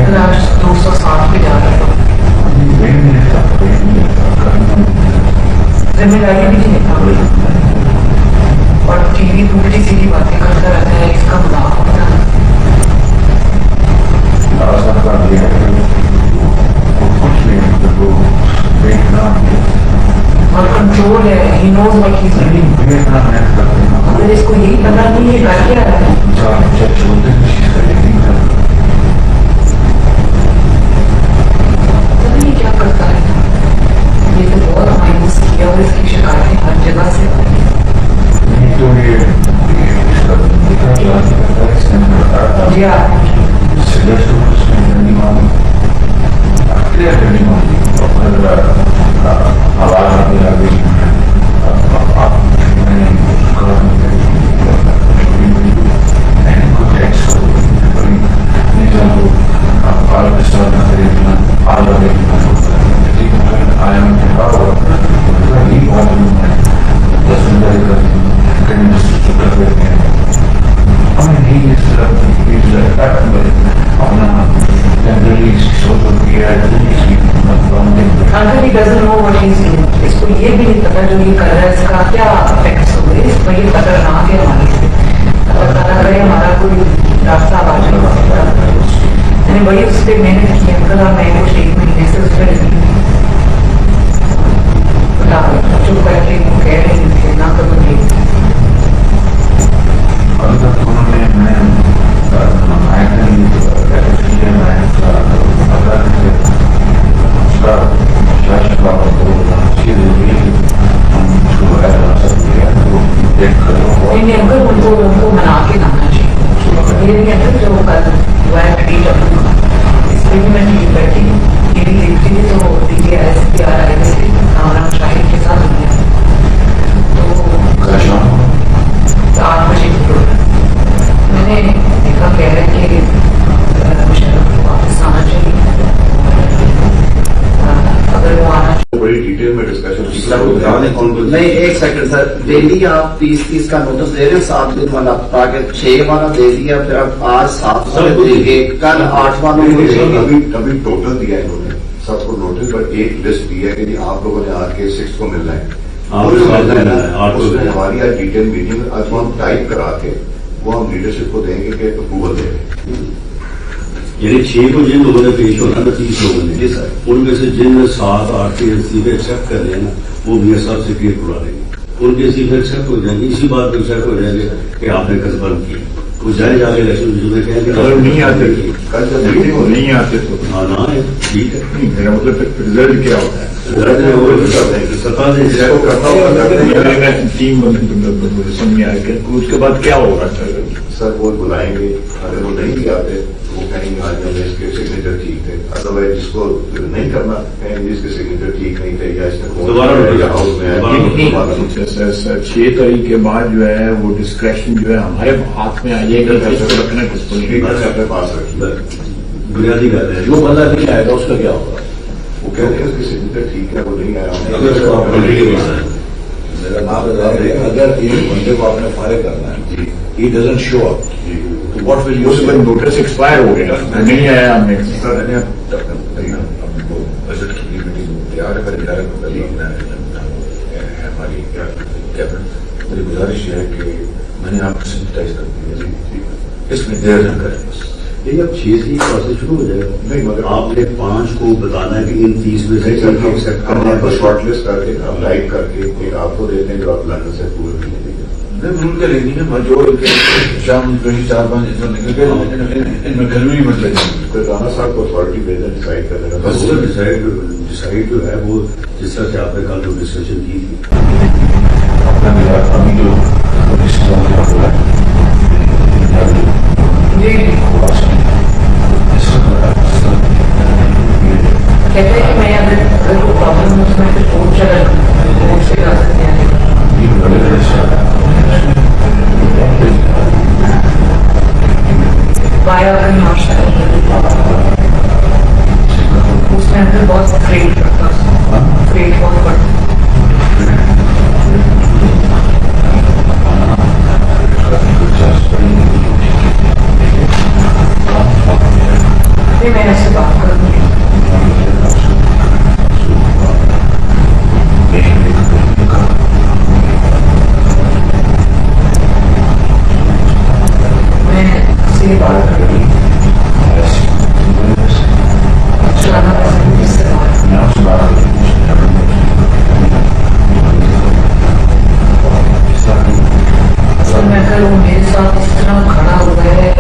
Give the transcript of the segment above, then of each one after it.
اگر آج 260 پہ جا رہا ہے ذمہ داری بھی نہیں ہے اور ٹی وی الٹی سیدھی باتیں کرتا رہتا ہے, اس کا مذاق ہوتا ہے. اور کنٹرول ہے, ہی knows what he is doing. اگر اس کو یہی پتا نہیں ہے کر کیا رہا ہے, پتہ نہیں کیا کرتا ہے. یہ تو بہت مایوس کیا اور اس کی شکایتیں ہر جگہ سے آ رہی ہیں. جی اگر he doesn't know what he is doing, اس کو یہ بھی نہیں پتا جو یہ کر رہا ہے اس کا کیا افیکٹس ہو گئے, اس کو یہ خطرناک ہے ہمارے لیے. اللہ تعالیٰ کرے ہمارا کوئی راستہ آ جائے. میں نے بڑی اس پہ محنت کی, کل میں کچھ 1 مہینے سے اس پہ لگی چپ کر کے کہہ رہی تھی نہ کرو نہیں. ان کو منا کے لانا چاہیے. یہ نہیں کہتے جو کل ہوا ہے ٹھیک ہے, اس پہ بھی میں ٹھیک بیٹھی ٹی وی دیکھتی تھی تو D J S P R آئے تھے کامران شاہد کے ساتھ ہو گیا تو 8 بجے کی پروگرام میں نے دیکھا کہہ رہے کہ مشرف کو واپس آنا چاہیے. اگر وہ آنا بڑی ڈیٹیل میں ڈسکشن نہیں. ایک سیکنڈ سر, ڈیلی آپ 30 کا نوٹس دے رہے ہیں, 7 دن والا تاکہ 6 والا دے دیا, پھر آپ آج 7 والے دیں گے, کل 8 والوں کو دیں گے. ابھی ٹوٹل دیا ہے انہوں نے سب کو نوٹس, پر ایک لسٹ دی ہے کہ آپ لوگوں نے آ کے 6 کو ملنا ہے. اس میں ہماری آج ڈیٹیل میٹنگ آج ہم ٹائپ کرا کے وہ ہم لیڈرشپ کو دیں گے کہ اپروول دیں گے. یعنی 6 کو جن لوگوں نے پیش ہونا تھا 30 لوگوں نے, جی سر, ان میں سے جن 7 8 کے استعفے ایکسپٹ کر لیں نا وہ میاں صاحب سے کلیئر کروا لیں گے, ان کے استعفے ایکسپٹ ہو جائیں گے. اسی بات پہ ایکسپٹ ہو جائیں گے کہ آپ نے کنفرم کیا. وہ جائے جا کے الیکشن میں کہیں گے نہیں آتے, کل جب نہیں آتے تو ہاں نہ ہے, ٹھیک ہے. میرا مطلب رزلٹ کیا ہوتا ہے, ٹیم سمجھ میں آئے گا اس کے بعد کیا ہوگا. سر وہ بلائیں گے, اگر وہ نہیں بھی آتے وہ کہیں گے آج میں نے اس کے سگنیچر ٹھیک تھے, ادروائز جس کو نہیں کرنا کہیں گے اس کے سگنیچر ٹھیک نہیں تھے یا اس نے ہاؤس میں 6 تاریخ کے بعد جو ہے وہ ڈسکریشن جو ہے ہمارے ہاتھ میں آئیے گا رکھنا کس کو نہیں اپنے پاس رکھیے. بنیادی بات ہے جو بندہ نہیں آئے گا اس کا کیا ہوگا, وہ کہتے ہیں اس کی سگنیچر ٹھیک ہے وہ نہیں آیا. میرا نام اگر ایک بندے کو آپ نے فائر کرنا ہے he doesn't show up, so what will you say? Notice expire ہو گیا, نہیں آیا ہم نے. بجٹ کی میٹنگ تیار ہے, ہماری کیبنٹ. میری گزارش یہ ہے کہ میں نے آپ کو سینسٹائز کر دیا, اس میں دیر نہ کریں. بس یہ اب 6 سے پروسیس شروع ہو جائے گا. نہیں مگر آپ نے 5 کو بتانا ہے کہ ان 30 میں سے شارٹ لسٹ کر کے ہم لائٹ کر کے ایک آپ کو دیتے ہیں جو آپ لندن سے پورے نہیں دیں گے. ان کے لیں گے جو شام 4-5 نکل گئے ان میں گرمی مت لگے. رانا صاحب کو اتھارٹی بھیجنا ڈیسائڈ کر دینا. ڈیسائڈ جو ہے وہ جس طرح سے آپ نے کل جو ڈسکشن کی تھی ابھی جو کہتے ہیں کہ میں اگر کوئی پرابلم اس میں کوٹ چلا کوٹ سے جا سکتے ہیں. بایا اگر ماشاء اس میں اندر بہت فریٹ رکھتا فریٹ بہت بڑھتا. پھر میں اس سے بات کروں گی. میں اس سے بات کروں گی. میں کروں میرے ساتھ اس طرح کھڑا ہوا ہے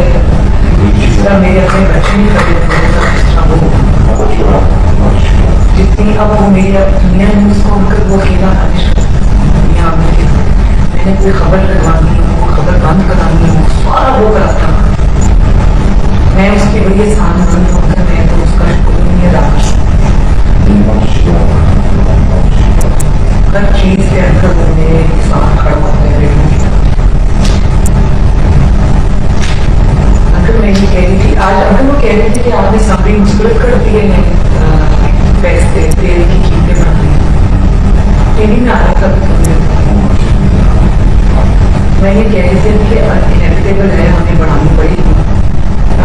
جس طرح میرے اپنے بچے نہیں کھڑے جتنی اب وہ میری دنیا میں اس کو ان کا وہ اکیلا دنیا میں نے کوئی خبر لگوانی ہو خبر بند کرانی ہو سارا وہ کرتا میں اس کی بڑی آسان بند ہو کر میں تو اس کا شکر نہیں ادا کر سکتی. ہر چیز کے اندر وہ میرے ساتھ کھڑا ہوتا ہے. میں یہ کہہ رہی تھی آج اگر وہ کہہ رہی تھی کہ آپ نے سامنے مثبت کر دیے ہیں پیسے تیل کی چیزیں بن رہی ٹی وی میں آ رہا تھا. میں یہ کہہ رہی تھی کہ انیویٹیبل ہے ہمیں بڑھانی پڑے گی.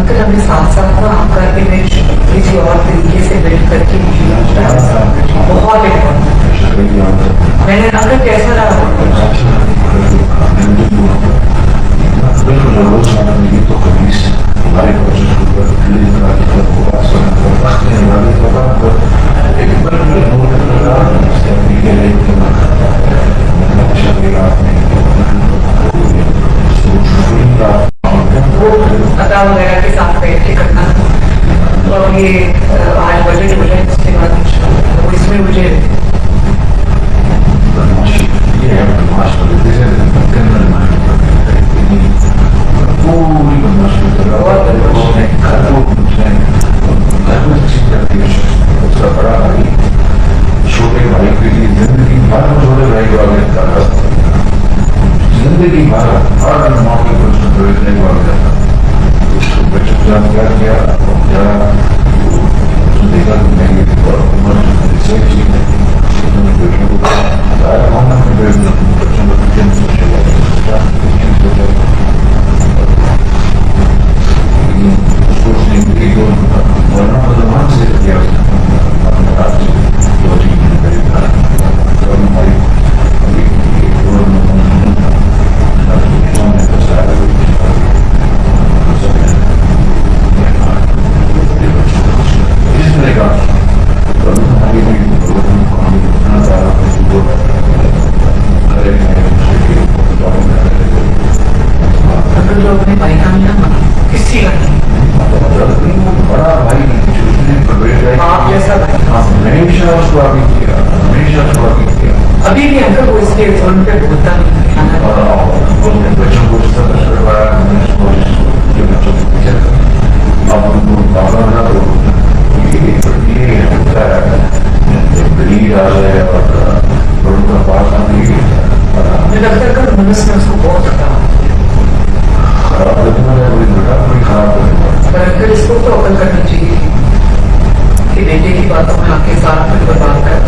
اگر ہمیں ساتھ ساتھ کام کر کے میں کسی اور طریقے سے بلڈ کر کے بہت میں نے اگر کیسا رہا تو خبیص ہمارے ادا وغیرہ کے ساتھ بیٹھ کے کرنا. اور یہ آج بجٹ ہو جائے اس کے بعد اس میں مجھے بڑا بھائی چھوٹے بھائی کے لیے زندگی بھر چھوٹے بھائی کو آگے کرتا زندگی بھر ہر موقع پر بیٹھنے کو آگے جاتا بچوں کیا کیا دیکھا میری عمر سے چیز بیٹھنے کو ابھی بھی اگر وہ اس کے فون پہ بولتا بچوں کو منس میں اس کو بہت خراب پر اس کو تو عقل کرنی چاہیے کہ بیٹے کی باتوں میں آپ کے ساتھ برباد کر